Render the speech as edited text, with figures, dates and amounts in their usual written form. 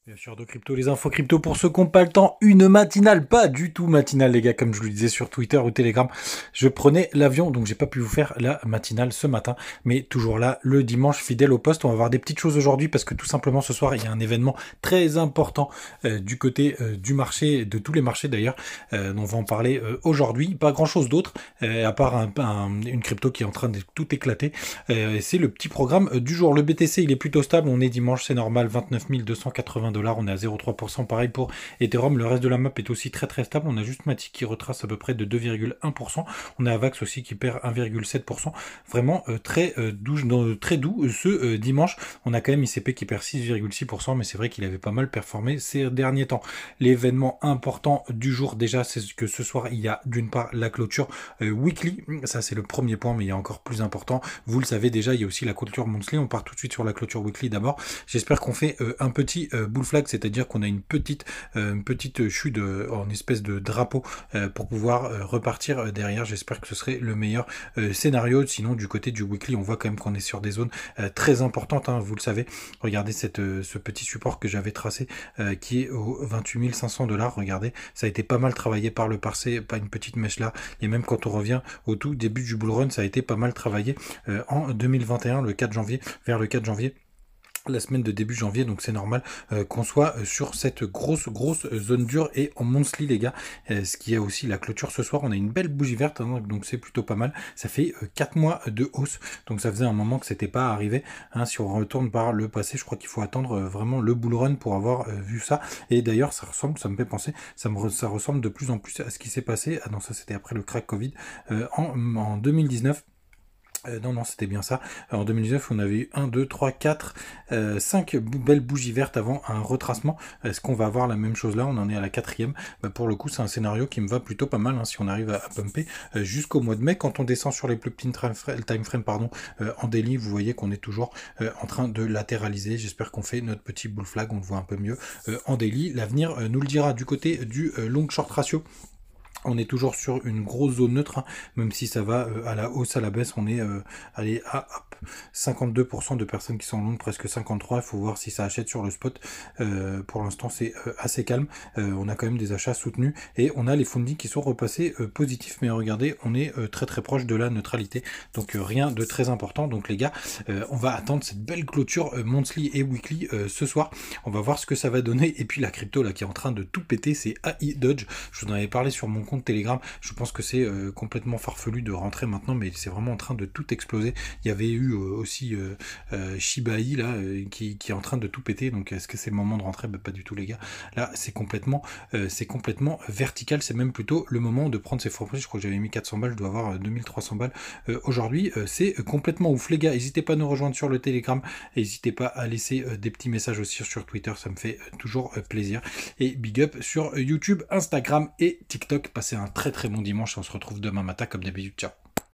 Bien sûr, de crypto, les infos crypto pour ceux qui n'ont pas le temps. Une matinale, pas du tout matinale, les gars, comme je vous le disais sur Twitter ou Telegram. Je prenais l'avion, donc j'ai pas pu vous faire la matinale ce matin, mais toujours là, le dimanche, fidèle au poste. On va voir des petites choses aujourd'hui parce que tout simplement ce soir, il y a un événement très important du côté du marché, de tous les marchés d'ailleurs. On va en parler aujourd'hui. Pas grand chose d'autre, à part une crypto qui est en train de tout éclater. C'est le petit programme du jour. Le BTC, il est plutôt stable. On est dimanche, c'est normal, 29 280 $, on est à 0,3%, pareil pour Ethereum, le reste de la map est aussi très très stable, on a juste Matic qui retrace à peu près de 2,1%, on a Avax aussi qui perd 1,7%, vraiment très doux ce dimanche, on a quand même ICP qui perd 6,6%, mais c'est vrai qu'il avait pas mal performé ces derniers temps. L'événement important du jour déjà, c'est que ce soir il y a d'une part la clôture weekly, ça c'est le premier point, mais il y a encore plus important, vous le savez déjà, il y a aussi la clôture monthly, on part tout de suite sur la clôture weekly d'abord. J'espère qu'on fait un petit bull flag, c'est-à-dire qu'on a une petite chute en espèce de drapeau pour pouvoir repartir derrière. J'espère que ce serait le meilleur scénario. Sinon, du côté du weekly, on voit quand même qu'on est sur des zones très importantes, hein, vous le savez. Regardez ce petit support que j'avais tracé qui est aux 28 500 $. Regardez, ça a été pas mal travaillé par le passé, pas une petite mèche là. Et même quand on revient au tout début du bull run, ça a été pas mal travaillé en 2021, le 4 janvier, vers le 4 janvier. La semaine de début janvier, donc c'est normal qu'on soit sur cette grosse zone dure et en monthly, les gars, ce qui est aussi la clôture ce soir. On a une belle bougie verte, hein, donc c'est plutôt pas mal. Ça fait 4 mois de hausse, donc ça faisait un moment que c'était pas arrivé, hein. Si on retourne par le passé, je crois qu'il faut attendre vraiment le bull run pour avoir vu ça. Et d'ailleurs ça me fait penser, ça ressemble de plus en plus à ce qui s'est passé, ah non, ça c'était après le crack Covid, en 2019. Non, c'était bien ça. En 2019, on avait eu 1, 2, 3, 4, 5 belles bougies vertes avant un retracement. Est-ce qu'on va avoir la même chose là? On en est à la quatrième. Pour le coup, c'est un scénario qui me va plutôt pas mal, hein, si on arrive à pumper jusqu'au mois de mai. Quand on descend sur les plus petits time frame, en daily, vous voyez qu'on est toujours en train de latéraliser. J'espère qu'on fait notre petit bull flag, on le voit un peu mieux en daily. L'avenir nous le dira. Du côté du long short ratio, on est toujours sur une grosse zone neutre, hein, même si ça va à la hausse, à la baisse, on est allez, à 52% de personnes qui sont longues, presque 53%, il faut voir si ça achète sur le spot. Pour l'instant, c'est assez calme, on a quand même des achats soutenus, et on a les fundings qui sont repassés positifs, mais regardez, on est très très proche de la neutralité, donc rien de très important. Donc les gars, on va attendre cette belle clôture monthly et weekly ce soir, on va voir ce que ça va donner, et puis la crypto là qui est en train de tout péter, c'est AI Dodge, je vous en avais parlé sur mon compte Telegram, je pense que c'est complètement farfelu de rentrer maintenant, mais c'est vraiment en train de tout exploser. Il y avait eu aussi Shiba Inu là qui est en train de tout péter, donc est-ce que c'est le moment de rentrer? Pas du tout, les gars, là c'est complètement vertical, c'est même plutôt le moment de prendre ses fonds. Je crois que j'avais mis 400 balles, je dois avoir 2300 balles aujourd'hui, c'est complètement ouf, les gars. N'hésitez pas à nous rejoindre sur le Telegram, n'hésitez pas à laisser des petits messages aussi sur Twitter, ça me fait toujours plaisir, et big up sur YouTube, Instagram et TikTok. Passez un très très bon dimanche, on se retrouve demain matin comme d'habitude, ciao.